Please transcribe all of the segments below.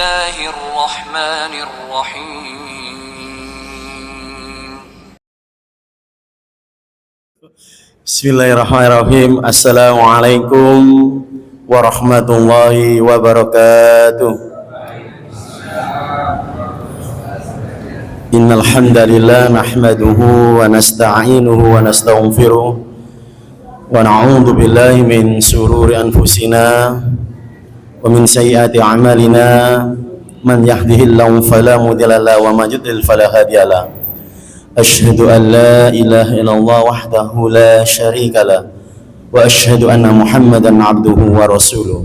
الله الرحمن الرحيم Bismillahirrahmanirrahim. Assalamualaikum warahmatullahi wabarakatuh. Innal hamdalillah nahmaduhu wa nasta'inuhu wa nastaghfiruh wa na'udzu billahi min shururi anfusina wa min sayyiati a'malina. Man yahdihillahu fala mudilla lahu wa man yudlil fala hadiyalah. Asyhadu an la ilaha illallah wahdahu la syarika lah wa asyhadu anna Muhammadan abduhu wa rasuluh.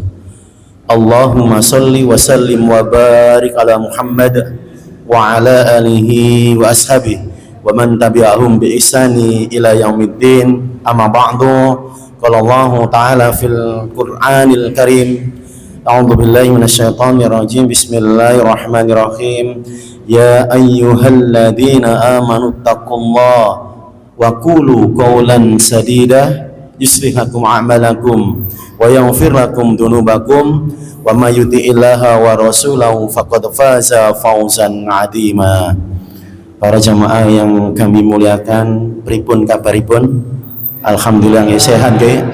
Allahumma salli wa sallim wa barik ala Muhammad wa ala alihi wa ashabihi wa man tabi'ahum bi ihsani ila yaumiddin. Amma ba'du. Qala Allah ta'ala fil Qur'anil Karim, a'udzu billahi minasyaitonir rajim. Bismillahirrahmanirrahim. Ya ayyuhalladzina amanu taqullaha wa qulu qawlan sadida yuslih lakum a'malakum wa yaghfir lakum dzunubakum wa may yuti'illaha wa rasulahu faqad faza fawzan 'azima. Para jamaah yang kami muliakan, pripun kabaripun? Alhamdulillah sehat nggih.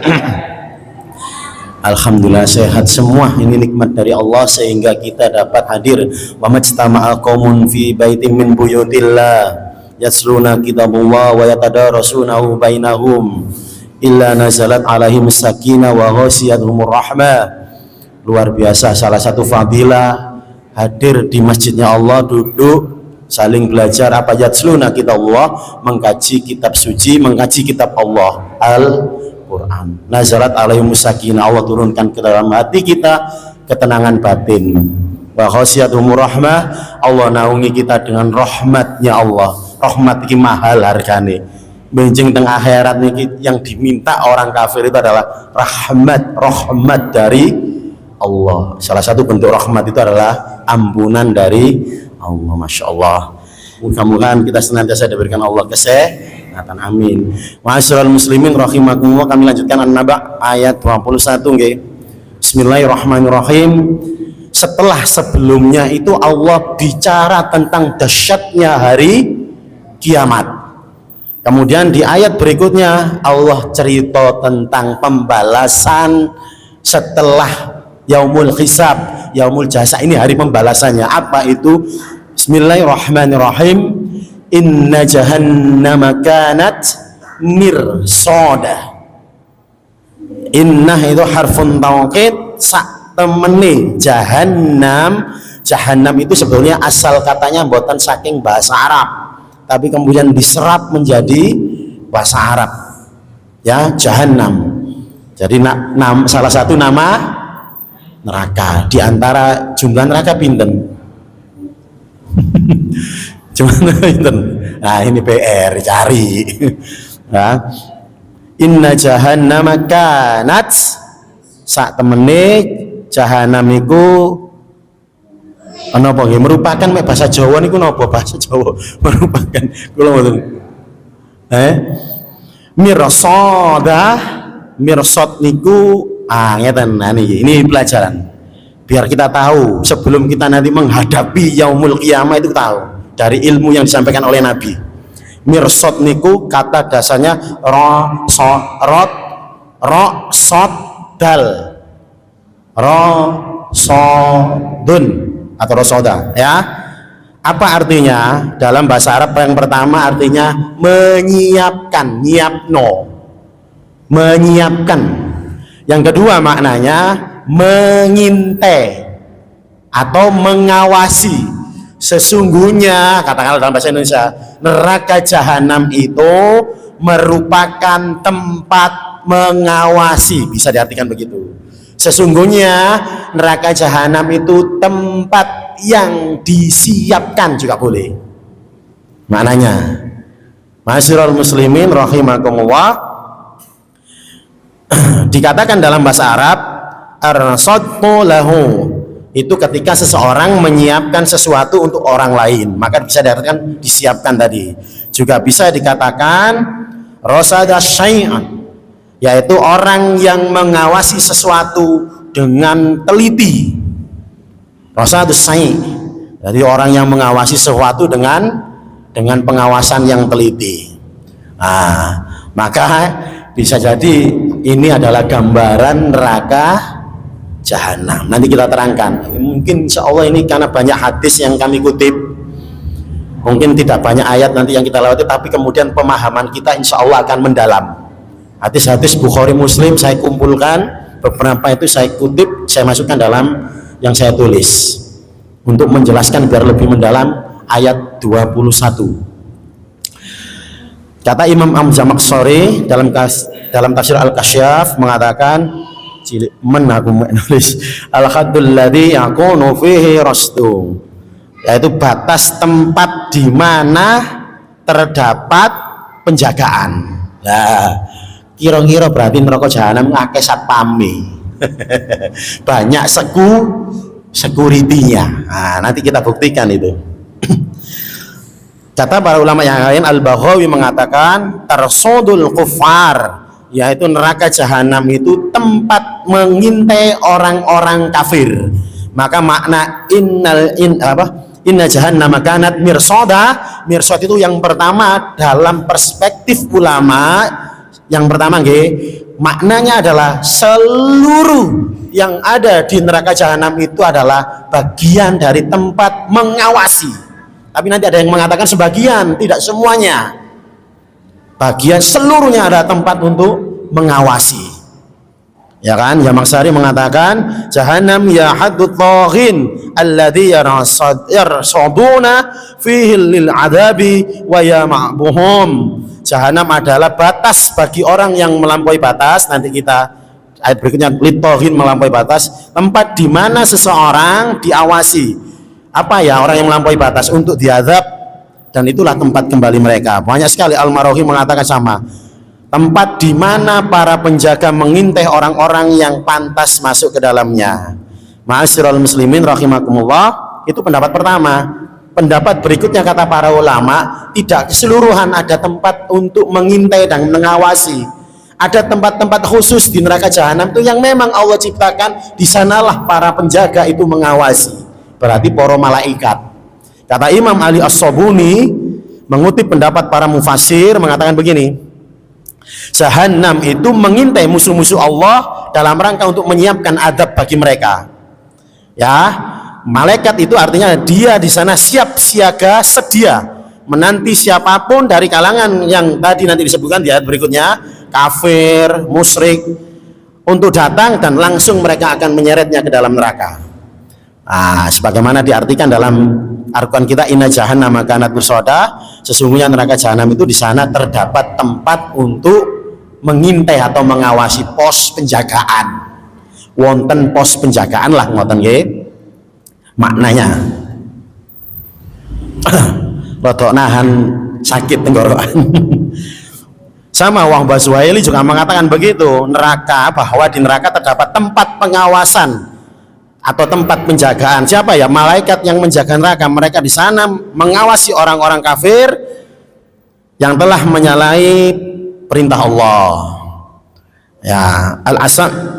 Alhamdulillah sehat semua. Ini nikmat dari Allah sehingga kita dapat hadir. Wa majtama'a qaumun fi baitin min buyutillah yasluna kitabullah wa yatadarasunahu bainahum illa nazalat alaihim sakinah wa ghasiyatuhumur rahmah. Luar biasa, salah satu fadilah hadir di masjidnya Allah, duduk saling belajar apa yasluna kitabullah, mengkaji kitab suci, mengkaji kitab Allah Al-Quran. Nazarat alaihimus sakinah, Allah turunkan ke dalam hati kita ketenangan batin. Wa ghasiyatuhumur rahmah, Allah naungi kita dengan rahmatnya Allah. Rahmat ini mahal hargane. Benjing teng akhirat niki yang diminta orang kafir itu adalah rahmat dari Allah. Salah satu bentuk rahmat itu adalah ampunan dari Allah. Masya Allah. Mudah-mudahan kita senantiasa diberikan Allah kesehatan. Amin. Ma'asyiral muslimin rahimakumullah, kami lanjutkan An-Naba ayat 21 nggih. Bismillahirrahmanirrahim. Setelah sebelumnya itu Allah bicara tentang dahsyatnya hari kiamat. Kemudian di ayat berikutnya Allah cerita tentang pembalasan setelah yaumul hisab, yaumul jasa. Ini hari pembalasannya. Apa itu? Bismillahirrahmanirrahim. Inna jahannama kanat mirsada. Inna itu harfun tauqid, sak temene jahannam. Jahannam itu sebetulnya asal katanya buatan saking bahasa Arab, tapi kemudian diserap menjadi bahasa Arab. Ya, jahannam. Jadi salah satu nama neraka. Di antara jumlah neraka pinten? Nah ini PR cari. Nah, inna jahannama kanat, sak temene jahannam iku napa nggih, merupakan bahasa Jawa niku napa bahasa Jawa merupakan kula mboten mirsad niku ngeten. Nah ini pelajaran biar kita tahu sebelum kita nanti menghadapi yaumul qiyamah itu tahu dari ilmu yang disampaikan oleh Nabi. Mirsad niku kata dasarnya rosodun atau rosoda, ya. Apa artinya? Dalam bahasa Arab yang pertama artinya menyiapkan, menyiapkan. Yang kedua maknanya mengintai atau mengawasi. Sesungguhnya, katakanlah dalam bahasa Indonesia, neraka jahanam itu merupakan tempat mengawasi, bisa diartikan begitu. Sesungguhnya neraka jahanam itu tempat yang disiapkan juga boleh. Maknanya, ma'asyiral muslimin rahimakumullah, dikatakan dalam bahasa Arab ar-sadqu lahu, itu ketika seseorang menyiapkan sesuatu untuk orang lain, maka bisa dikatakan disiapkan tadi. Juga bisa dikatakan rasada syai'an, yaitu orang yang mengawasi sesuatu dengan teliti. Rasadus sai. Jadi orang yang mengawasi sesuatu dengan pengawasan yang teliti. Nah, maka bisa jadi ini adalah gambaran neraka jahanam. Nanti kita terangkan. Mungkin insya Allah ini karena banyak hadis yang kami kutip, mungkin tidak banyak ayat nanti yang kita lewati, tapi kemudian pemahaman kita insya Allah akan mendalam. Hadis-hadis Bukhari Muslim saya kumpulkan, beberapa itu saya kutip, saya masukkan dalam yang saya tulis untuk menjelaskan biar lebih mendalam ayat 21. Kata Imam Az-Zamakhsyari dalam tafsir Al-Kasyaf mengatakan, aku menulis al-haddul ladzi yakunu fihi rasdu, yaitu batas tempat di mana terdapat penjagaan. Nah, kira-kira berarti neraka jahanam ngake satpame. Banyak security-nya. Nah, nanti kita buktikan itu. Kata para ulama yang lain, Al-Baghawi mengatakan tarsudul kufar, yaitu neraka jahanam itu tempat mengintai orang-orang kafir. Maka makna inna jahannam kanat mirsada. Mirsad itu yang pertama dalam perspektif ulama, yang pertama maknanya adalah seluruh yang ada di neraka jahanam itu adalah bagian dari tempat mengawasi. Tapi nanti ada yang mengatakan sebagian, tidak semuanya. Bagian seluruhnya ada tempat untuk mengawasi. Ya kan? Zamakhsyari mengatakan jahanam ya haddut taghin alladzi yarsaduna fihi lil adabi wa yama'buhum. Jahanam adalah batas bagi orang yang melampaui batas. Nanti kita ayat berikutnya, litoghin, melampaui batas, tempat di mana seseorang diawasi. Apa ya orang yang melampaui batas untuk diazab, dan itulah tempat kembali mereka. Banyak sekali Al-Marawi mengatakan sama, tempat di mana para penjaga mengintai orang-orang yang pantas masuk ke dalamnya. Ma'asyiral muslimin rahimakumullah, itu pendapat pertama. Pendapat berikutnya kata para ulama, tidak keseluruhan ada tempat untuk mengintai dan mengawasi. Ada tempat-tempat khusus di neraka jahanam itu yang memang Allah ciptakan, di sanalah para penjaga itu mengawasi. Berarti para malaikat. Kata Imam Ali As-Sabuni mengutip pendapat para mufassir mengatakan begini, jahanam itu mengintai musuh-musuh Allah dalam rangka untuk menyiapkan adab bagi mereka. Ya, malaikat itu artinya dia di sana siap siaga sedia menanti siapapun dari kalangan yang tadi nanti disebutkan di ayat berikutnya, kafir, musyrik, untuk datang dan langsung mereka akan menyeretnya ke dalam neraka. Nah, sebagaimana diartikan dalam Al-Quran kita, inna jahannama kanat mirsada, sesungguhnya neraka jahanam itu di sana terdapat tempat untuk mengintai atau mengawasi, pos penjagaan. Wonten pos penjagaan lah ngoten nggih. Maknanya rodok nahan sakit tenggorokan. Sama Wahb Zuhaili juga mengatakan begitu, neraka, bahwa di neraka terdapat tempat pengawasan atau tempat penjagaan. Siapa ya? Malaikat yang menjaga neraka. Mereka di sana mengawasi orang-orang kafir yang telah menyalahi perintah Allah. Ya,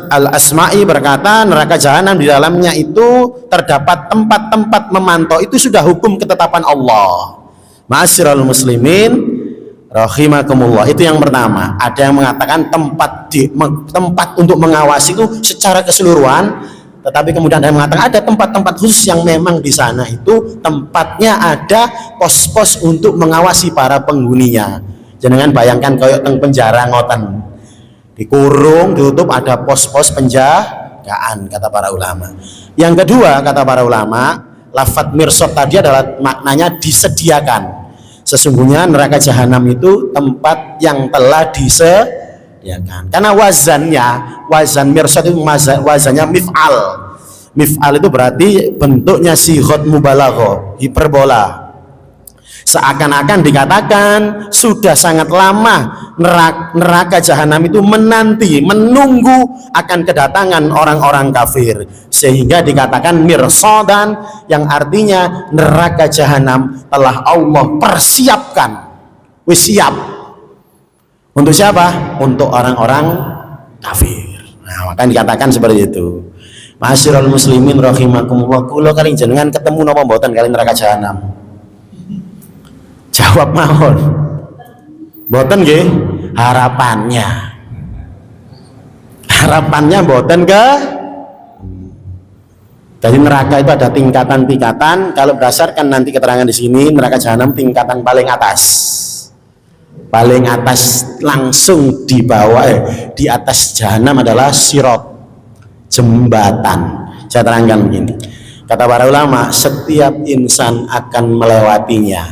Al-Asma'i berkata neraka jahanam di dalamnya itu terdapat tempat-tempat memantau. Itu sudah hukum ketetapan Allah. Ma'asyiral muslimin rahimakumullah. Itu yang pertama. Ada yang mengatakan tempat untuk mengawasi itu secara keseluruhan. Tetapi kemudian ada yang mengatakan ada tempat-tempat khusus yang memang di sana itu tempatnya ada pos-pos untuk mengawasi para penghuninya. Jangan bayangkan kayak teng penjara ngoten, dikurung, ditutup, ada pos-pos penjagaan, kata para ulama. Yang kedua kata para ulama, lafadz mirsad tadi adalah maknanya disediakan. Sesungguhnya neraka jahanam itu tempat yang telah disediakan. Karena wazan mirsad itu wazannya mif'al. Mif'al itu berarti bentuknya sighah mubalaghah, hiperbola. Seakan-akan dikatakan sudah sangat lama neraka jahanam itu menunggu akan kedatangan orang-orang kafir, sehingga dikatakan mirsadan, yang artinya neraka jahanam telah Allah persiapkan, wis siap. Untuk siapa? Untuk orang-orang kafir. Nah, maka dikatakan seperti itu. Ma'asyiral muslimin rahimakumullah, kula kali jenengan ketemu napa mboten kali neraka jahanam? Jawab mawon. Mboten nggih? Harapannya. Harapannya mboten ke? Jadi neraka itu ada tingkatan-tingkatan. Kalau berdasarkan nanti keterangan di sini, neraka jahanam tingkatan paling atas. Paling atas langsung di bawah di atas jahanam adalah sirat, jembatan. Saya terangkan begini. Kata para ulama, setiap insan akan melewatinya.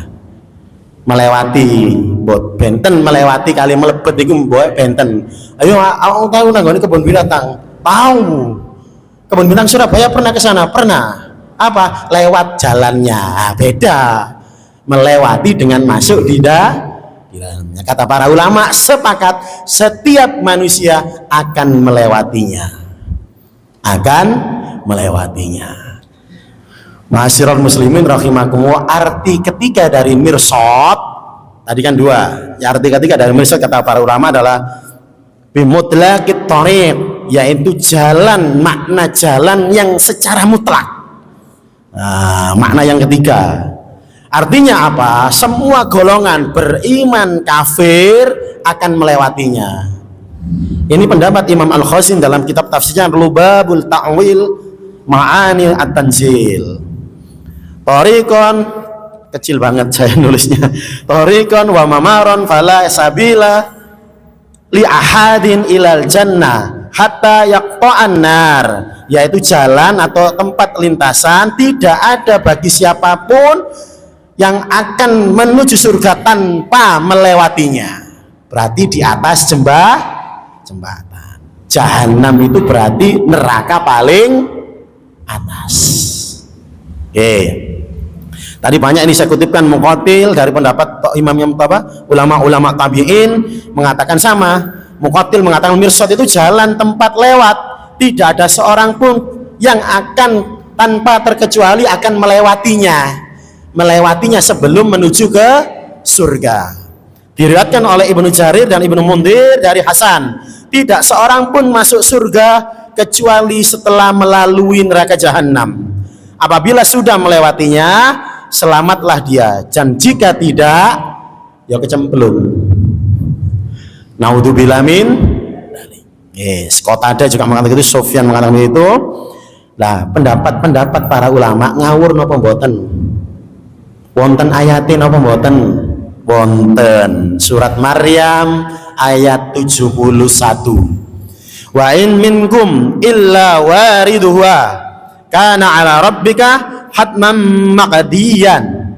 Melewati bot benten, melewati kali melebet itu mbok benten. Ayo aku tahu nanggone kebun binatang. Tahu. Kebun binatang Surabaya pernah ke sana? Pernah. Apa? Lewat jalannya. Beda. Melewati dengan masuk di dalamnya. Kata para ulama sepakat setiap manusia akan melewatinya. Akan melewatinya. Ma'asyiral muslimin rahimakumullah, arti ketiga dari mirsad tadi kan dua. Ya, arti ketiga dari mirsad kata para ulama adalah bimutlaqit thariq, yaitu jalan, makna jalan yang secara mutlak. Nah, makna yang ketiga. Artinya apa? Semua golongan beriman kafir akan melewatinya. Ini pendapat Imam Al-Khazin dalam kitab tafsirnya Lubabul Ta'wil Ma'anil At-Tanzil. Thariqon, kecil banget saya nulisnya. Thariqon wa mamaron fala sabila li ahadin ilal jannah hatta yaqta'an nar, yaitu jalan atau tempat lintasan tidak ada bagi siapapun yang akan menuju surga tanpa melewatinya. Berarti di atas jembatan. Jahanam itu berarti neraka paling atas. Oke. Tadi banyak ini saya kutipkan Muqatil dari pendapat imam yang ulama-ulama tabi'in mengatakan sama. Muqatil mengatakan mirsad itu jalan tempat lewat, tidak ada seorang pun yang akan tanpa terkecuali akan melewatinya sebelum menuju ke surga. Diriwayatkan oleh Ibnu Jarir dan Ibnu Mundir dari Hasan, tidak seorang pun masuk surga kecuali setelah melalui neraka jahanam. Apabila sudah melewatinya, selamatlah dia, dan jika tidak, ya kecemplung. Naudzubillah min. Yes, Qatadah juga mengatakan itu, Sufyan mengatakan itu. Nah, pendapat para ulama ngawur napa mboten? Wonten ayatin napa mboten? Wonten. Surat Maryam ayat 71. Wa in minkum illa wariduha kana ala rabbika hatman maqdiyan.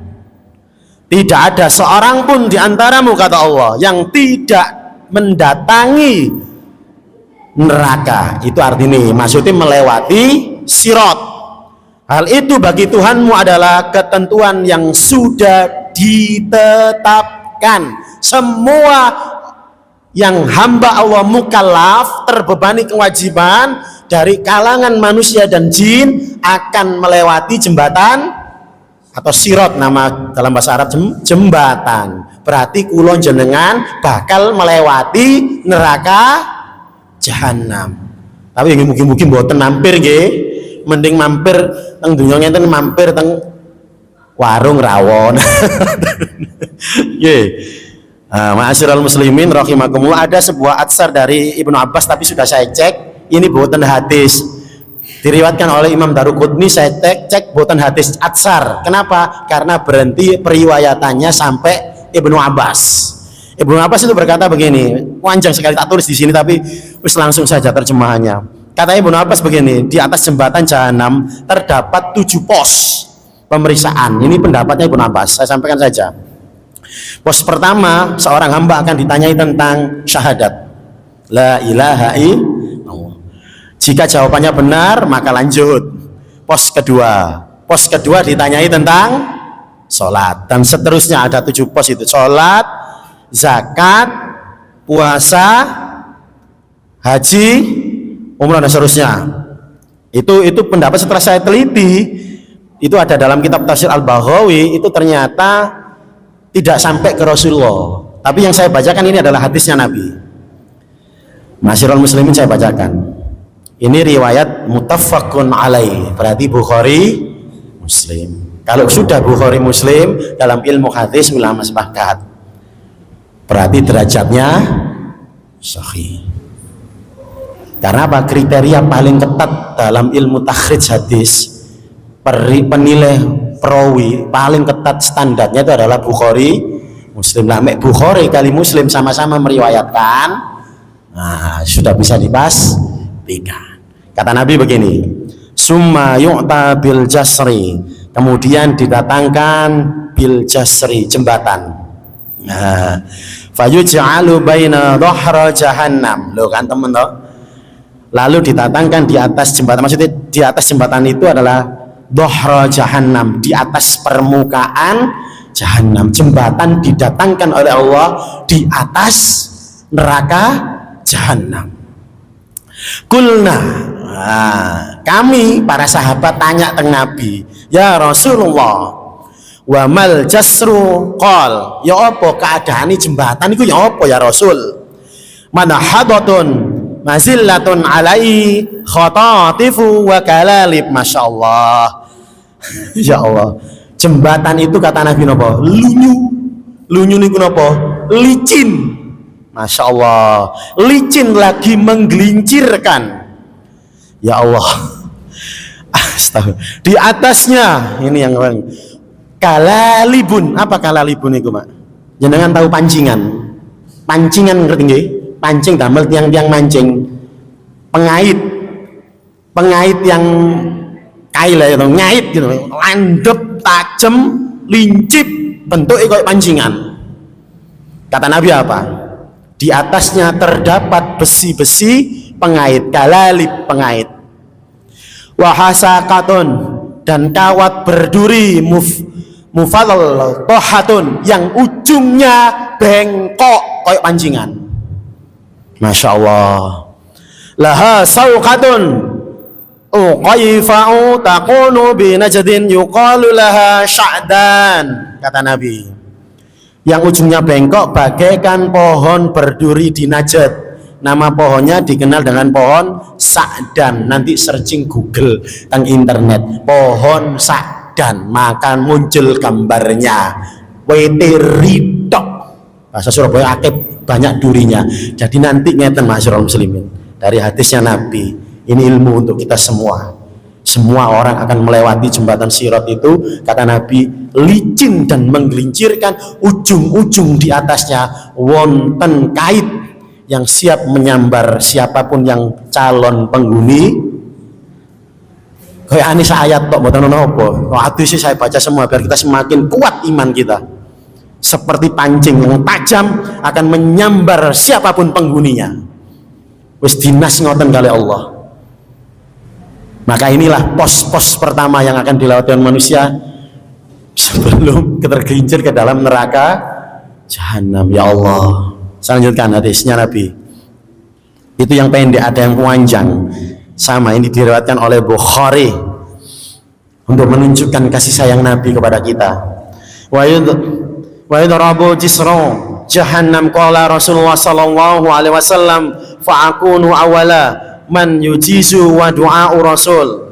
Tidak ada seorang pun di antaramu, kata Allah, yang tidak mendatangi neraka. Itu artinya maksudnya melewati sirat. Hal itu bagi Tuhanmu adalah ketentuan yang sudah ditetapkan. Semua yang hamba Allah mukallaf, terbebani kewajiban dari kalangan manusia dan jin akan melewati jembatan atau sirat, nama dalam bahasa Arab jembatan. Berarti kulon jenengan bakal melewati neraka jahanam. Tapi mungkin mboten mampir nggih. Mending mampir teng dunya ngenten, mampir teng warung rawon. Nggih. Ma'asyiral muslimin rahimakumullah, ada sebuah atsar dari Ibnu Abbas tapi sudah saya cek, ini buatan hadis. Diriwayatkan oleh Imam Daruqutni, saya cek buatan hadis atsar. Kenapa? Karena berhenti periwayatannya sampai Ibnu Abbas. Ibnu Abbas itu berkata begini, panjang sekali tak tulis di sini tapi wis langsung saja terjemahannya. Kata Ibnu Abbas begini, di atas jembatan jahanam terdapat 7 pos pemeriksaan. Ini pendapatnya Ibnu Abbas, saya sampaikan saja. Pos pertama, seorang hamba akan ditanyai tentang syahadat, la ilaha illallah. Jika jawabannya benar, maka lanjut. Pos kedua ditanyai tentang sholat, dan seterusnya. Ada 7 pos itu: sholat, zakat, puasa, haji, umrah, dan seterusnya. Itu pendapat setelah saya teliti, itu ada dalam kitab tafsir Al-Baghawi. Itu ternyata tidak sampai ke Rasulullah, tapi yang saya bacakan ini adalah hadisnya Nabi. Ma'asyiral muslimin, saya bacakan. Ini riwayat muttafaqun alaih, berarti Bukhari Muslim. Kalau sudah Bukhari Muslim dalam ilmu hadis ulama sepakat, berarti derajatnya sahih. Karena apa? Kriteria paling ketat dalam ilmu takhrij hadis, penilai perawi paling ketat standarnya itu adalah Bukhari Muslim. Nah, Bukhari kali Muslim sama-sama meriwayatkan, nah, sudah bisa dipastikan. Kata Nabi begini, summa yu'ta bil jasri, kemudian didatangkan bil jasri, jembatan. Nah, fayuj'alu baina dhahra jahannam. Loh kan teman toh? Lalu didatangkan di atas jembatan, maksudnya di atas jembatan itu adalah dhahra jahannam, di atas permukaan jahannam. Jembatan didatangkan oleh Allah di atas neraka jahannam. Kulna, nah, kami para sahabat tanya ke Nabi, ya Rasulullah, wa mal jasru, qol, ya apa keadaan jembatan itu, ya apa ya Rasul? Manahadatun mazillatun alai khatatifu wa kalalib. Masya Allah. Ya Allah, jembatan itu kata Nabi napa? Lunyu niku napa? Licin. Masya Allah, licin lagi menggelincirkan. Ya Allah, astaga. Di atasnya ini yang kalalibun. Apa kalalibun itu, Mak? Jenengan tahu pancingan? Pancingan ngerti nggih? Pancing damel tiang-tiang mancing. Pengait yang kail ya, ngait gitu. Landep, tajem, lincip, bentuknya kayak pancingan. Kata Nabi apa? Di atasnya terdapat besi-besi pengait, kalalib pengait. Wahasakatun, dan kawat berduri mufadhal tohatun, yang ujungnya bengkok kayak pancingan. Masya Allah. Laha sauqatun uqaifa'u taqunu binajdin yuqalu laha sya'dan. Kata Nabi, yang ujungnya bengkok bagaikan pohon berduri di Najd. Nama pohonnya dikenal dengan pohon Sa'dan. Nanti searching Google tentang internet, pohon Sa'dan, maka muncul gambarnya. Weteritok, bahasa Surabaya akib, banyak durinya. Jadi nanti ngeten masyarakat muslimin, dari hadisnya Nabi, ini ilmu untuk kita semua. Semua orang akan melewati jembatan Sirat itu, kata Nabi, licin dan menggelincirkan, ujung-ujung di atasnya wonten kait yang siap menyambar siapapun yang calon penghuni. Kayak anis ayat tok mboten ono apa. Hadis saya baca semua biar kita semakin kuat iman kita. Seperti pancing yang tajam akan menyambar siapapun penghuninya. Wis dinas ngoten kali Allah. Maka inilah pos-pos pertama yang akan dilewati manusia sebelum tergelincir ke dalam neraka jahanam. Ya Allah. Saya lanjutkan hadisnya Nabi. Itu yang pendek, ada yang panjang. Sama, ini diriwayatkan oleh Bukhari untuk menunjukkan kasih sayang Nabi kepada kita. Wa yudrabu jisru jahannam, qala Rasulullah sallallahu alaihi wasallam, fa'akunu awala man yujizu wa du'a'u Rasul.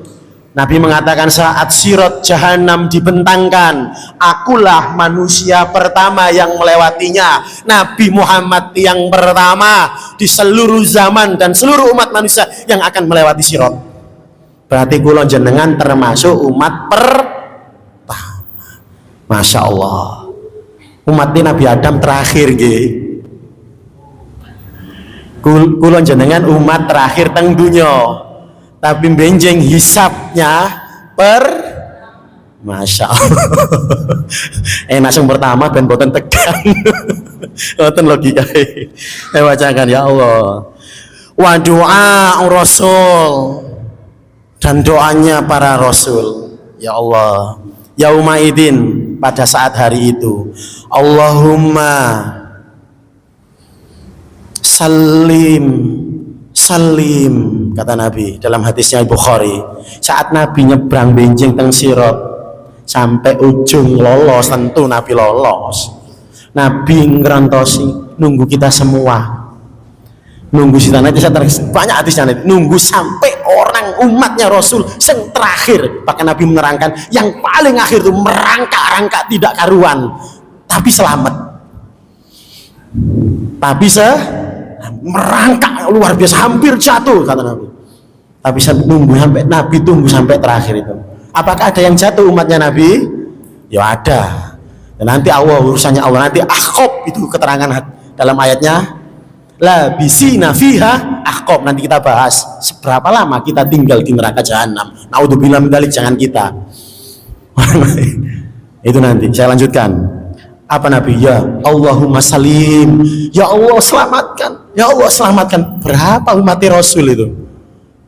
Nabi mengatakan saat Sirat jahanam dibentangkan, akulah manusia pertama yang melewatinya. Nabi Muhammad yang pertama di seluruh zaman dan seluruh umat manusia yang akan melewati Sirat. Berarti kula jenengan termasuk umat pertama. Masya Allah. Umatnya Nabi Adam terakhir nggih. Kula jenengan umat terakhir teng dunya. Tapi benjeng hisapnya Masya Allah. Langsung pertama ben boten tegang. Ngoten logikae. Wacakan ya Allah. Wa doa Rasul, dan doanya para Rasul. Ya Allah, yauma idin, pada saat hari itu, Allahumma salim, kata Nabi dalam hadisnya Bukhari. Saat Nabi nyebrang benjing teng Sirat sampai ujung lolos, tentu Nabi lolos. Nabi ngerantosi, nunggu kita semua. Nunggu si tanah, banyak hadisnya, nunggu sampai orang umatnya Rasul yang terakhir. Bahkan Nabi menerangkan yang paling akhir itu merangkak-rangkak tidak karuan, tapi selamat. Tapi merangkak luar biasa, hampir jatuh kata Nabi. Tapi Nabi tunggu sampai terakhir itu. Apakah ada yang jatuh umatnya Nabi? Ya ada. Dan nanti Allah, urusannya Allah. Nanti Ahqab itu keterangan dalam ayatnya, la bisina fiha Ahqab. Nanti kita bahas seberapa lama kita tinggal di neraka jahanam. Naudzubillah min dzalik, jangan kita. Itu nanti saya lanjutkan. Apa Nabi? Ya Allahumma salim, ya Allah selamatkan, ya Allah selamatkan. Berapa umatnya Rasul itu?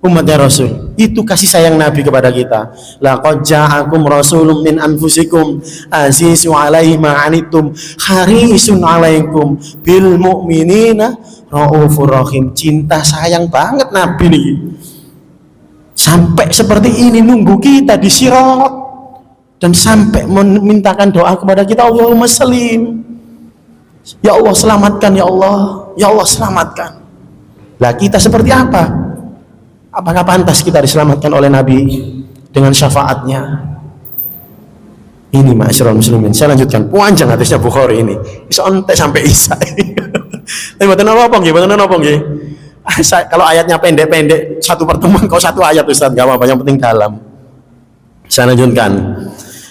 Umatnya Rasul itu kasih sayang Nabi kepada kita. Laqad ja'akum rasulun min anfusikum azizun 'alaihi ma 'anittum harisun 'alaikum bil mu'minina raufur rahim. Cinta sayang banget Nabi nih, sampai seperti ini nunggu kita di Sirat dan sampai memintakan doa kepada kita, Allahumma salim, ya Allah selamatkan, ya Allah, ya Allah selamatkan. Lah kita seperti apa? Apakah pantas kita diselamatkan oleh Nabi dengan syafaatnya? Ini ma'asyiral muslimin. Saya lanjutkan. Panjang hadisnya Bukhari ini. Bisa ontek sampai Isya. Tapi mboten apa nggih, mboten apa nggih. Kalau ayatnya pendek-pendek, satu pertemuan kau satu ayat Ustaz, enggak apa-apa, yang penting dalam. Saya lanjutkan.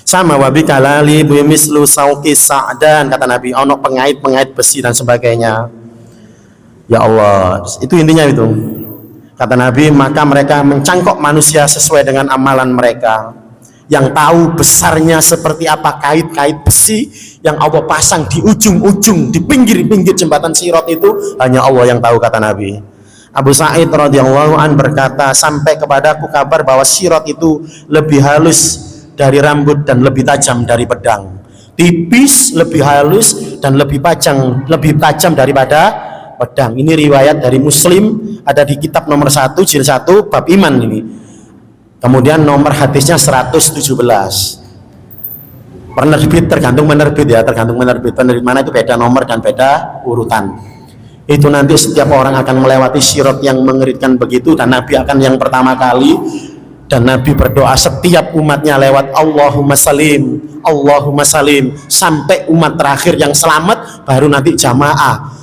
Sama wabi kalali bimislu sauqi sa'dan, kata Nabi, ono pengait-pengait besi dan sebagainya. Ya Allah, itu intinya itu. Kata Nabi, maka mereka mencangkok manusia sesuai dengan amalan mereka. Yang tahu besarnya seperti apa kait-kait besi yang Allah pasang di ujung-ujung, di pinggir-pinggir jembatan Sirat itu, hanya Allah yang tahu, kata Nabi. Abu Sa'id radhiyallahu an berkata, sampai kepadaku kabar bahwa Sirat itu lebih halus dari rambut dan lebih tajam dari pedang. Tipis, lebih halus, dan lebih tajam daripada pedang. Ini riwayat dari Muslim, ada di kitab nomor 1 jilid 1 bab iman ini. Kemudian nomor hadisnya 117. Penerbit tergantung penerbit ya, tergantung penerbit. Penerbit mana itu beda nomor dan beda urutan. Itu nanti setiap orang akan melewati Sirat yang mengerikan begitu, dan Nabi akan yang pertama kali, dan Nabi berdoa setiap umatnya lewat Allahumma salim, Allahumma salim, sampai umat terakhir yang selamat, baru nanti jamaah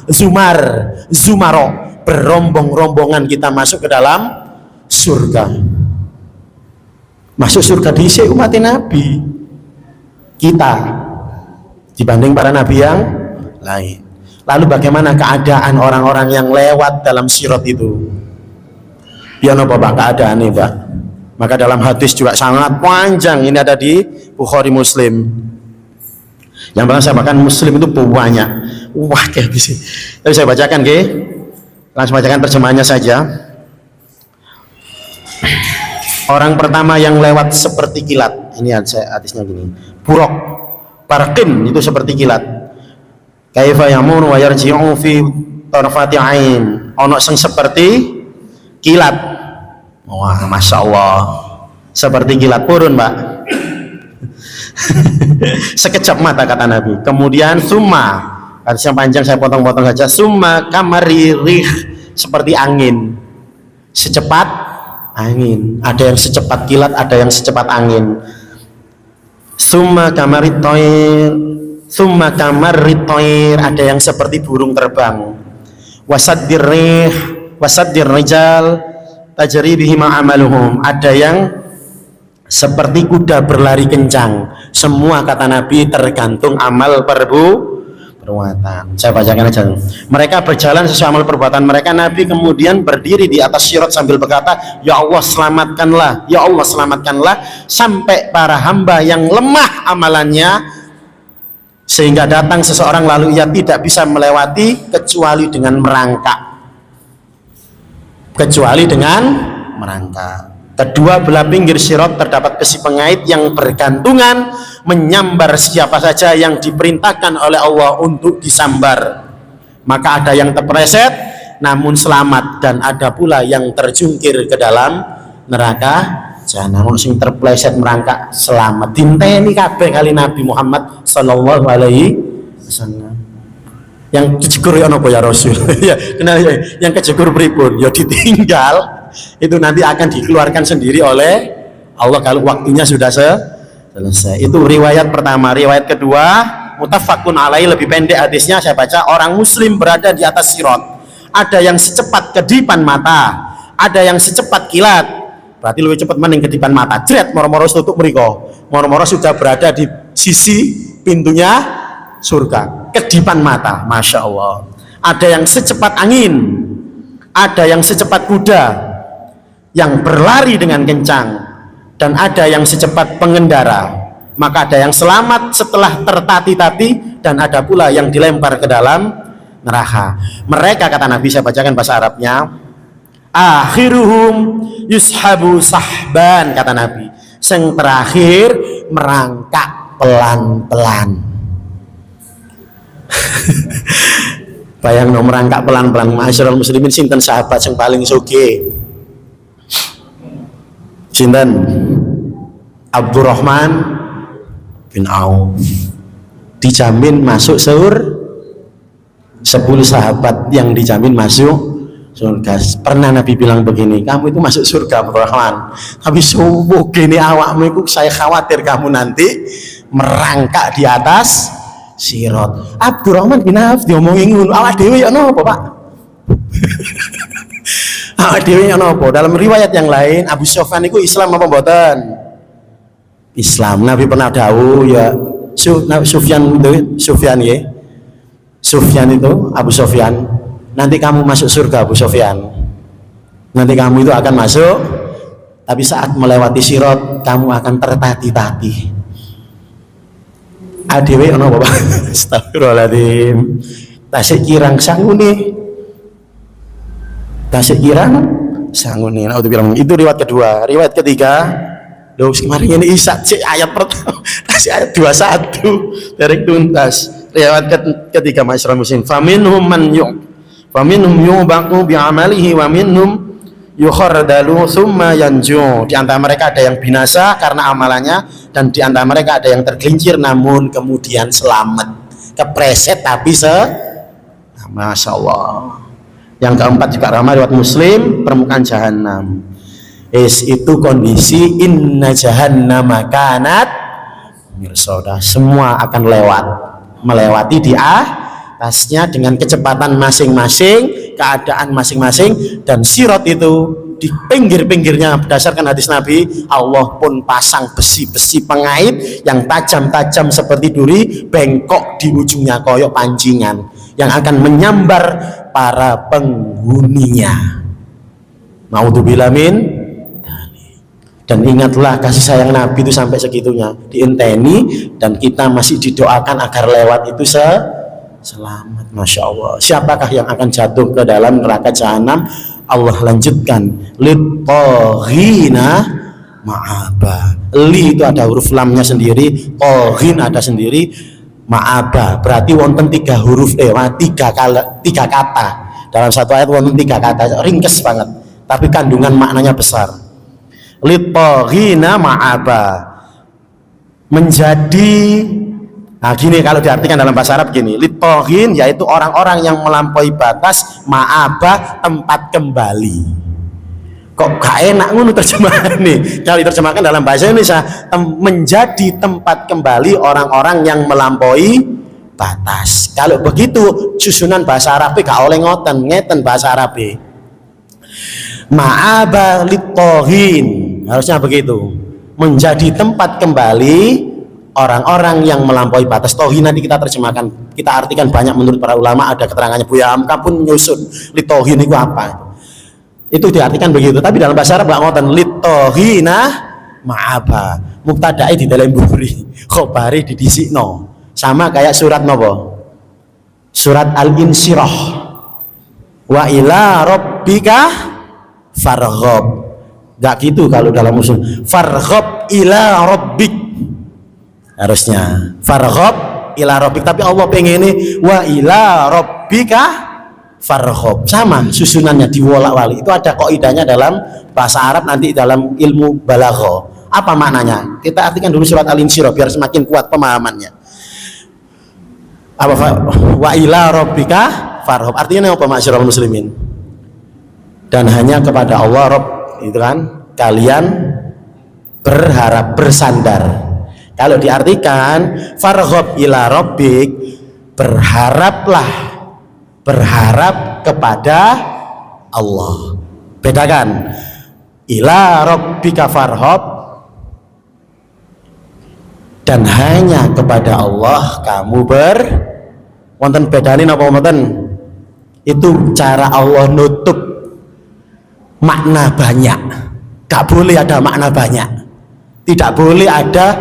Zumaro, berombong-rombongan kita masuk ke dalam surga. Masuk surga diisi umat Nabi kita dibanding para nabi yang lain. Lalu bagaimana keadaan orang-orang yang lewat dalam Sirat itu? Ya napa Pak keadaan nih Pak? Maka dalam hadis juga sangat panjang, ini ada di Bukhari Muslim. Yang pernah saya bahkan Muslim itu banyak. Wah kayak bisa. Tapi saya bacakan ke, langsung bacakan terjemahannya saja. Orang pertama yang lewat seperti kilat. Ini hadisnya gini. Buruk, barqin, itu seperti kilat. Kaifa yamur wa yarji'u fi tarfati ain. Ono sing seperti kilat. Wah, masya Allah. Seperti kilat purun, Pak. Sekejap mata, kata Nabi. Kemudian summa, hadisnya panjang saya potong-potong saja. Summa kamaririh, seperti angin, secepat angin. Ada yang secepat kilat, ada yang secepat angin. Summa kamaritoir, summa kamaritoir, ada yang seperti burung terbang. Wasaddir rih, wasaddir rijal tajri bihim amaluhum, ada yang seperti kuda berlari kencang. Semua, kata Nabi, tergantung amal perbuatan. Saya bacakan aja. Mereka berjalan sesuai amal perbuatan mereka. Nabi kemudian berdiri di atas Sirat sambil berkata, ya Allah selamatkanlah, ya Allah selamatkanlah, sampai para hamba yang lemah amalannya, sehingga datang seseorang lalu ia tidak bisa melewati kecuali dengan merangkak. Kecuali dengan merangkak. Kedua belah pinggir Sirat terdapat besi pengait yang bergantungan menyambar siapa saja yang diperintahkan oleh Allah untuk disambar. Maka ada yang terpeleset namun selamat, dan ada pula yang terjungkir ke dalam neraka jahanam. Sing terpeleset merangkak selamat. Dinteni kabeh kali Nabi Muhammad sallallahu alaihi wasallam. Yang kejegur ya napa ya Rasul? Ya, kenal ya. Yang kejegur pripun? Ya ditinggal. Itu nanti akan dikeluarkan sendiri oleh Allah kalau waktunya sudah selesai. Itu riwayat pertama. Riwayat kedua, muttafaqun alaih, lebih pendek hadisnya, saya baca. Orang muslim berada di atas sirat. Ada yang secepat kedipan mata, ada yang secepat kilat. Berarti lebih cepat mending kedipan mata. Jret moro-moro tutup mriko. Moro-moro sudah berada di sisi pintunya surga. Kedipan mata, masya Allah. Ada yang secepat angin, ada yang secepat kuda yang berlari dengan kencang, dan ada yang secepat pengendara. Maka ada yang selamat setelah tertati-tati, dan ada pula yang dilempar ke dalam neraka. Mereka, kata Nabi, saya bacakan bahasa Arabnya, akhiruhum yushabu sahban, kata Nabi, yang terakhir merangkak pelan-pelan. Bayang no merangkak pelan-pelan. Ma'asyiral muslimin, sinten sahabat yang paling sugih? Sinten? Abdurrahman bin Auf. Dijamin masuk surga. 10 sahabat yang dijamin masuk surga. Pernah Nabi bilang begini, kamu itu masuk surga Abdurrahman, tapi subuh gini awakmu itu saya khawatir kamu nanti merangkak di atas sirat. Abdurrahman bin Auf diomongin ngono, awak dhewe ya napa, Pak? Awak dhewe ya napa? Dalam riwayat yang lain, Abu Sufyan itu Islam apa mboten? Islam. Nabi pernah dawuh ya, Sufyan ya. Sufyan itu, Abu Sufyan, nanti kamu masuk surga Abu Sufyan. Nanti kamu itu akan masuk, tapi saat melewati sirat kamu akan tertati-tati. Adewe ono Bapak. Astagfirullahaladzim. Tasik kirang sangune. Tasik kirang sangune. Nah, itu riwayat kedua. Riwayat ketiga, loh kemarin ini isak sih ayat pertama. Ayat 21 dari tuntas. Riwayat ketiga, masyarakat muslim. Faminhum man yu'baqu bi'amalihi wa minhum yukhardalu thumma yanju. Di antara mereka ada yang binasa karena amalannya, dan di antara mereka ada yang tergelincir namun kemudian selamat. Kepreset tapi Masya Allah. Yang keempat juga ramai riwayat Muslim, permukaan jahanam. Itu kondisi inna jahannama kanat mirsada. Semua akan melewati di atasnya dengan kecepatan masing-masing, keadaan masing-masing, dan sirat itu di pinggir-pinggirnya berdasarkan hadis Nabi, Allah pun pasang besi-besi pengait yang tajam-tajam seperti duri, bengkok di ujungnya koyok pancingan yang akan menyambar para penghuninya. Naudzubillah min. Dan ingatlah kasih sayang Nabi itu sampai segitunya, diinteni, dan kita masih didoakan agar lewat itu selamat. Masya Allah. Siapakah yang akan jatuh ke dalam neraka jahanam? Allah lanjutkan, lit-toghina ma'aba. Li itu ada huruf lamnya sendiri, toghin ada sendiri, ma'aba berarti wonten 3 huruf, tiga kata. Dalam satu ayat wonten 3 kata, ringkes banget, tapi kandungan maknanya besar. Lit-toghina ma'aba, menjadi, nah gini kalau diartikan dalam bahasa Arab gini, lit-toghin yaitu orang-orang yang melampaui batas, ma'aba tempat kembali. Kok gak enak ngono terjemahan nih. Kalau diterjemahkan dalam bahasa Indonesia, menjadi tempat kembali orang-orang yang melampaui batas. Kalau begitu susunan bahasa Arab gak oleh ngeten bahasa Arab. Ma'aba lit-toghin, harusnya begitu, menjadi tempat kembali orang-orang yang melampaui batas. Tohin nanti kita terjemahkan, kita artikan banyak menurut para ulama, ada keterangannya. Buya Hamka pun nyusun litohin itu apa, itu diartikan begitu, tapi dalam bahasa Arab nggak ngoten. Litohina ma'aba, muktada'i di dalam buri, khobari di disikno, sama kayak surat nopo, surat Al-Insyirah, wa ila rabbika farghab. Nggak gitu kalau dalam usul, farghab ila rabbik, harusnya farghab ila rabbik, tapi Allah pengen ini wa ila rabbika farghab, sama susunannya diwolak-walik. Itu ada kaidahnya dalam bahasa Arab, nanti dalam ilmu balaghah. Apa maknanya? Kita artikan dulu surat Al-Insyirah biar semakin kuat pemahamannya. Apa wa ila rabbika farghab artinya apa, masyarakat muslimin? dan hanya kepada Allah Rabb, itu kan kalian berharap, bersandar. Kalau diartikan farghab ila rabbik, berharaplah, berharap kepada Allah. Bedakan ila rabbika farghab, dan hanya kepada Allah kamu wonten bedane napa mboten? Itu cara Allah nutup makna banyak. Gak boleh ada makna banyak, tidak boleh ada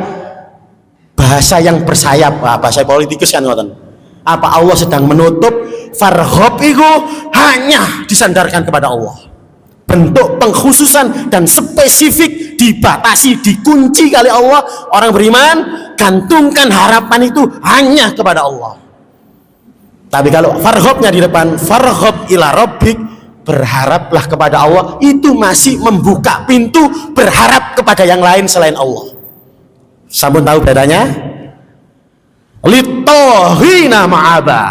bahasa yang bersayap. Bahasa politikus kan ngoten. Apa Allah sedang menutup farghab itu hanya disandarkan kepada Allah. Bentuk pengkhususan dan spesifik, dibatasi, dikunci kali Allah. Orang beriman gantungkan harapan itu hanya kepada Allah. Tapi kalau farghabnya di depan, farghab ila rabbik, berharaplah kepada Allah, itu masih membuka pintu berharap kepada yang lain selain Allah. Sampun tahu bedanya? Litohina ma'aba.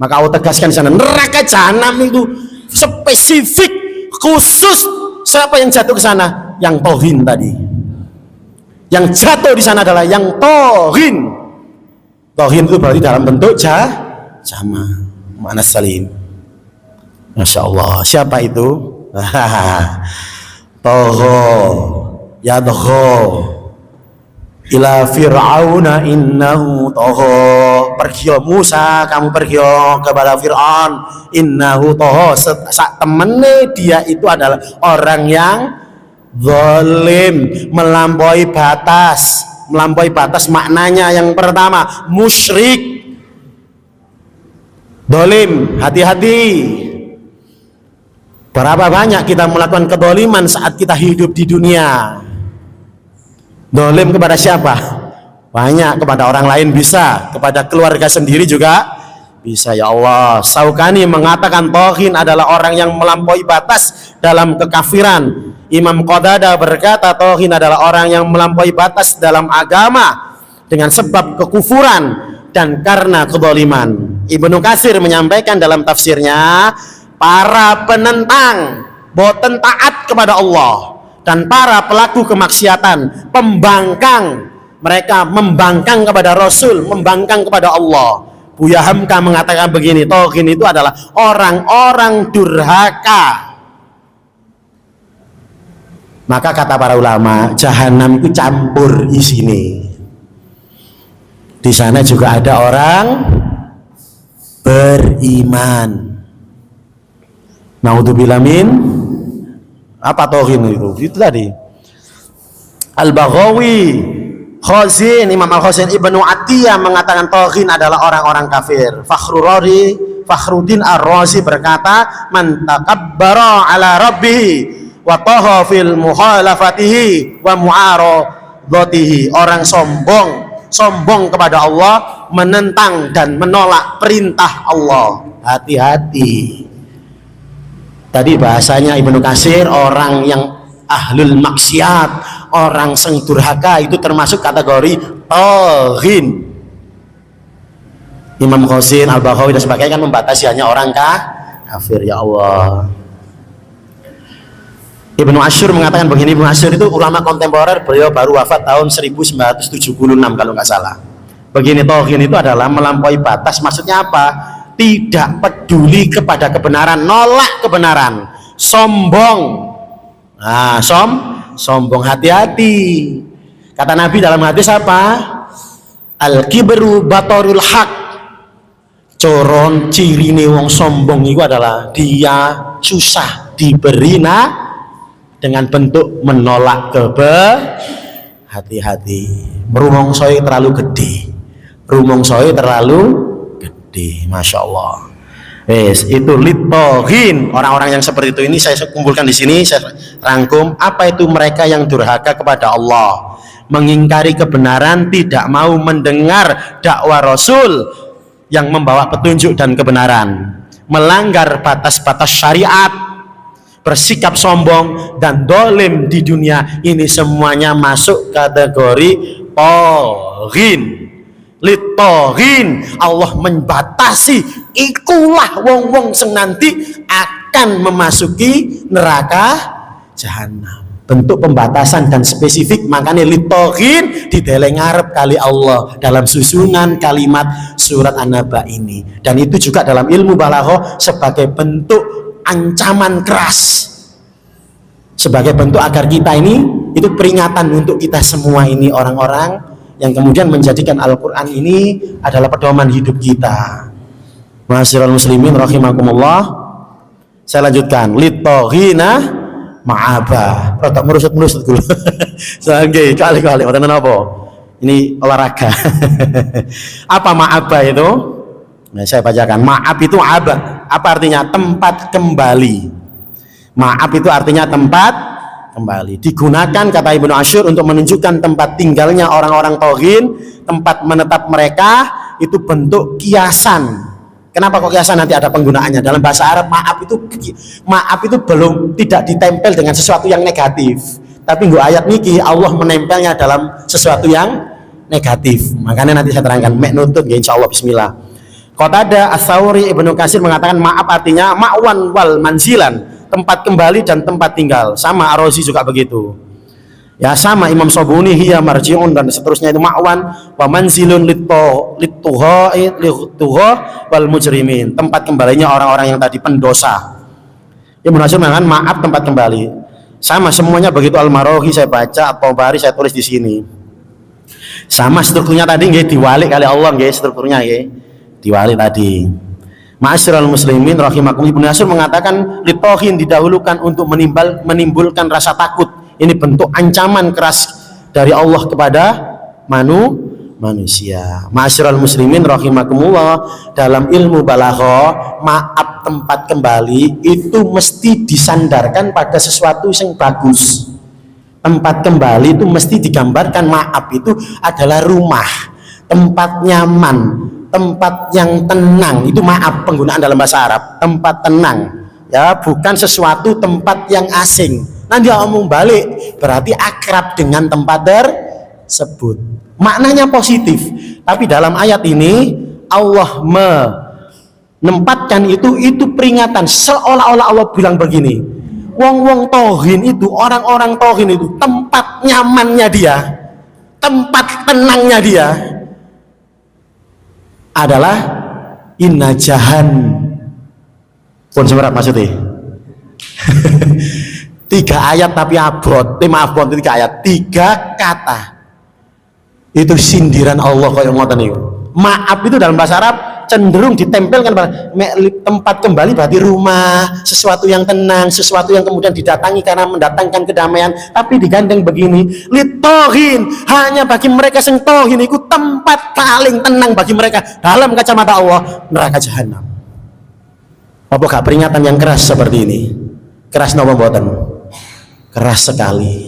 Maka Allah tegaskan di sana, neraka jahanam itu spesifik, khusus. Siapa yang jatuh ke sana? Yang tohin tadi. Yang jatuh di sana adalah yang tohin. Tohin itu berarti dalam bentuk jama, makna salim. Masya Allah. Siapa itu? Toho yadho ila fir'auna innahu toho. Pergi Musa, kamu pergi kepada Fir'aun, innahu toho, sak temene dia itu adalah orang yang zalim, melampaui batas. Melampaui batas maknanya yang pertama musyrik, zalim. Hati-hati. Berapa banyak kita melakukan kedoliman saat kita hidup di dunia? Dolim kepada siapa? Banyak. Kepada orang lain bisa, kepada keluarga sendiri juga bisa. Ya Allah, Syaukani mengatakan taghin adalah orang yang melampaui batas dalam kekafiran. Imam Qatadah berkata taghin adalah orang yang melampaui batas dalam agama dengan sebab kekufuran dan karena kedoliman. Ibnu Katsir menyampaikan dalam tafsirnya, para penentang boten taat kepada Allah dan para pelaku kemaksiatan, pembangkang, mereka membangkang kepada Rasul, membangkang kepada Allah. Buya Hamka mengatakan begini, taghin itu adalah orang-orang durhaka. Maka kata para ulama, jahanam itu campur isine. Di sana juga ada orang beriman. Naudzubillah min apa taghin itu tadi. Al-Baghawi Khazin, Imam Al-Khazin Ibnu Atiyah mengatakan taghin adalah orang-orang kafir. Fakhruddin Ar-Razi berkata, man takabbara ala rabbih wa taha fil mukhalafatihi wa mu'aradatihi. Orang sombong kepada Allah, menentang dan menolak perintah Allah. Hati-hati. Tadi bahasanya Ibnu Katsir, orang yang ahlul maksiat, orang sing durhaka itu termasuk kategori taghin. Imam Khazin, Al-Baghawi dan sebagainya kan membatasi hanya orang kafir. Ya Allah. Ibnu Asyur mengatakan begini. Ibnu Asyur itu ulama kontemporer, beliau baru wafat tahun 1976 kalau nggak salah. Begini, taghin itu adalah melampaui batas. Maksudnya apa? Tidak peduli kepada kebenaran, nolak kebenaran, sombong. Nah, sombong. Hati-hati. Kata Nabi dalam hadis apa? Al-kibru batorul haq. Coron cirine wong sombong itu adalah dia susah diberi dengan bentuk menolak hati-hati. Rumongsoe terlalu gede. Masya Allah. Itu litoghin. Orang-orang yang seperti itu ini saya kumpulkan di sini, saya rangkum. Apa itu mereka yang durhaka kepada Allah, mengingkari kebenaran, tidak mau mendengar dakwah Rasul yang membawa petunjuk dan kebenaran, melanggar batas-batas syariat, bersikap sombong dan dolim di dunia. Ini semuanya masuk kategori taghin. litoghin, Allah membatasi ikulah wong-wong sing nanti akan memasuki neraka jahanam. Bentuk pembatasan dan spesifik, makanya litoghin dideleng ngarep kali Allah dalam susunan kalimat surat An-Naba ini. Dan itu juga dalam ilmu balaghah sebagai bentuk ancaman keras, sebagai bentuk agar kita ini, itu peringatan untuk kita semua ini, orang-orang yang kemudian menjadikan Al-Quran ini adalah pedoman hidup kita. Ma'asyiral muslimin rahimakumullah, saya lanjutkan. Litoghina ma'aba, rotok merusut-merusut dulu. Oke, kali-kali apa? Ini olahraga. Apa ma'aba itu? Nah, saya bacakan. Ma'ab itu aba. Apa artinya? Tempat kembali. Ma'ab itu artinya tempat kembali. Digunakan kata Ibnu Asyur untuk menunjukkan tempat tinggalnya orang-orang taghin, tempat menetap mereka, itu bentuk kiasan. Kenapa kok kiasan? Nanti ada penggunaannya dalam bahasa Arab. Maaf itu belum tidak ditempel dengan sesuatu yang negatif, tapi nggak ayat niki Allah menempelnya dalam sesuatu yang negatif. Makanya nanti saya terangkan. Mek nutut ya, insyaallah. Bismillah. Qatadah, Ats-Tsauri, Ibnu Katsir mengatakan maaf artinya ma'wan wal manzilan, tempat kembali dan tempat tinggal. Sama Ar-Razi juga begitu. Ya, sama Imam Sobuni, hiya marji'un, dan seterusnya itu ma'wan wa manzilun littuha wal mujrimin, tempat kembalinya orang-orang yang tadi pendosa. Ibnu Asyur mengatakan maaf tempat kembali. Sama semuanya begitu. Al-Maraghi saya baca, At-Tabari saya tulis di sini. Sama strukturnya tadi nggih, diwalik kali Allah nggih, strukturnya nggih. Diwalik tadi. Ma'asyiral muslimin rahimakumullah, Ibnu Asyur mengatakan litoghin didahulukan untuk menimbulkan rasa takut. Ini bentuk ancaman keras dari Allah kepada manusia. Ma'asyiral muslimin rahimakumullah, dalam ilmu balaghah, maaf tempat kembali itu mesti disandarkan pada sesuatu yang bagus. Tempat kembali itu mesti digambarkan, maaf itu adalah rumah, tempat nyaman, tempat yang tenang. Itu maaf penggunaan dalam bahasa Arab, tempat tenang, ya, bukan sesuatu tempat yang asing. Nanti ngomong balik berarti akrab dengan tempat tersebut, maknanya positif. Tapi dalam ayat ini Allah menempatkan itu peringatan, seolah-olah Allah bilang begini, wong-wong taghin itu, orang-orang taghin itu tempat nyamannya dia, tempat tenangnya dia adalah inna jahan pun semerap maksudnya. 3 ayat tapi abot, maaf, 3 ayat, 3 kata. Itu sindiran Allah kayak ngoten niku. Maaf itu dalam bahasa Arab cenderung ditempelkan pada tempat kembali, berarti rumah, sesuatu yang tenang, sesuatu yang kemudian didatangi karena mendatangkan kedamaian. Tapi digandeng begini, litoghin, hanya bagi mereka yang taghin itu tempat paling tenang bagi mereka dalam kacamata Allah, neraka jahanam. Apa gak peringatan yang keras seperti ini? Keras napa mboten? Keras sekali.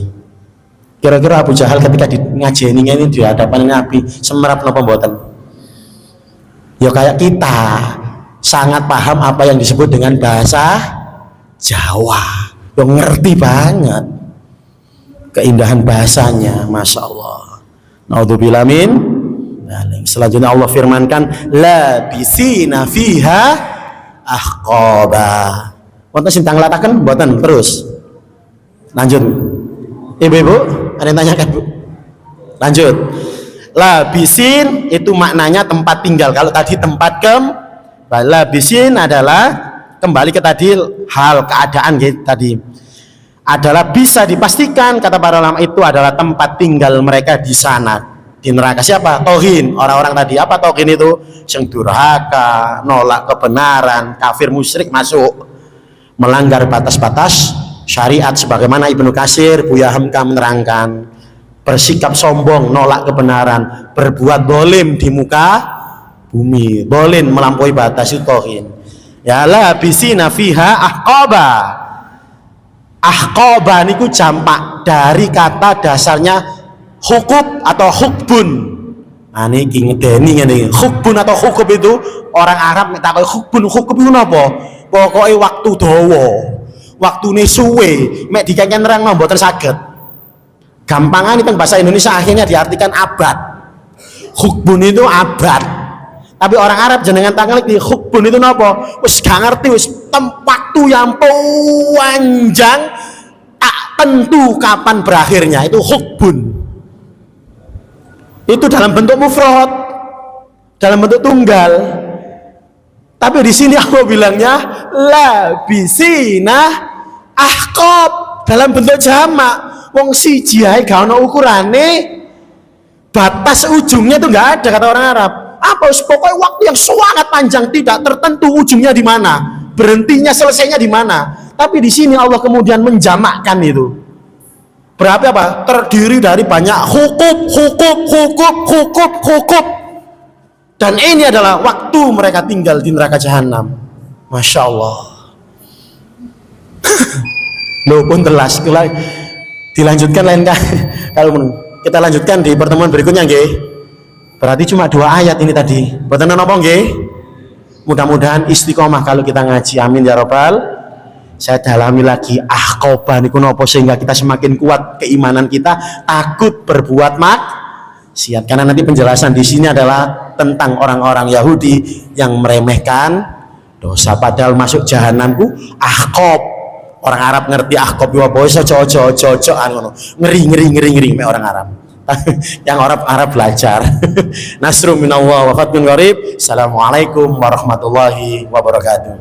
Kira-kira Abu Jahal ketika ngajeni ini di hadapan Nabi semerap napa mboten? Ya kayak kita sangat paham apa yang disebut dengan bahasa Jawa, yang ngerti banget keindahan bahasanya, masya Allah. Naudzubillah min. Selanjutnya Allah firmankan, labisina fiha ahqaba. Wonten sing tanglataken mboten? Terus lanjut. Ibu-ibu ada yang tanyakan, Bu? Lanjut. Labisin itu maknanya tempat tinggal. Kalau tadi tempat labisin adalah kembali ke tadi hal keadaan gitu tadi. Adalah bisa dipastikan kata para ulama itu adalah tempat tinggal mereka di sana, di neraka. Siapa? Taghin, orang-orang tadi. Apa taghin itu? Yang durhaka, nolak kebenaran, kafir, musyrik, masuk, melanggar batas-batas syariat, sebagaimana Ibnu Katsir, Buya Hamka menerangkan, bersikap sombong, nolak kebenaran, berbuat dolim di muka bumi, dolim melampaui batas, itu taghin. Ya, labisina fiha ahqaba. Ahqaba niku jamak dari kata dasarnya hukub atau hukbun. Nah niki ngedeni ngene. Hukbun atau hukub itu orang Arab nek takoki hukbun, hukub itu napa? Pokoke waktu dawa, waktune suwe, mek dikengken nerangno mboten saged. Gampangan itu bahasa Indonesia akhirnya diartikan abad. Hukbun itu abad. Tapi orang Arab jenengan tangan di hukbun itu napa? Wis gak ngerti, wis waktu yang panjang tak tentu kapan berakhirnya, itu hukbun. Itu dalam bentuk mufrad, dalam bentuk tunggal. Tapi di sini Allah bilangnya labisina ahqab dalam bentuk jamak. Wong siji ae gak ono ukurane, batas ujungnya itu nggak ada kata orang Arab. Apa? Pokoknya waktu yang sangat panjang, tidak tertentu ujungnya di mana, berhentinya selesainya di mana. Tapi di sini Allah kemudian menjamakkan itu. Berarti apa? Terdiri dari banyak hukum. Dan ini adalah waktu mereka tinggal di neraka jahanam. Masya Allah. Loh pun telas. Dilanjutkan lain kali. Kalau kita lanjutkan di pertemuan berikutnya, nggih. Berarti cuma 2 ayat ini tadi. Boten napa nggih? Mudah-mudahan istiqomah kalau kita ngaji. Amin ya rabbal. Saya dalami lagi ahqoban niku napa sehingga kita semakin kuat keimanan kita, takut berbuat maksiat. Karena nanti penjelasan di sini adalah tentang orang-orang Yahudi yang meremehkan dosa padahal masuk jahanamku ahqob. Orang Arab ngerti ahqob yo apa wis aja ngono. Ngeri orang Arab. Yang Arab belajar. Nasrun minallah wa fatun qarib. Assalamualaikum warahmatullahi wabarakatuh.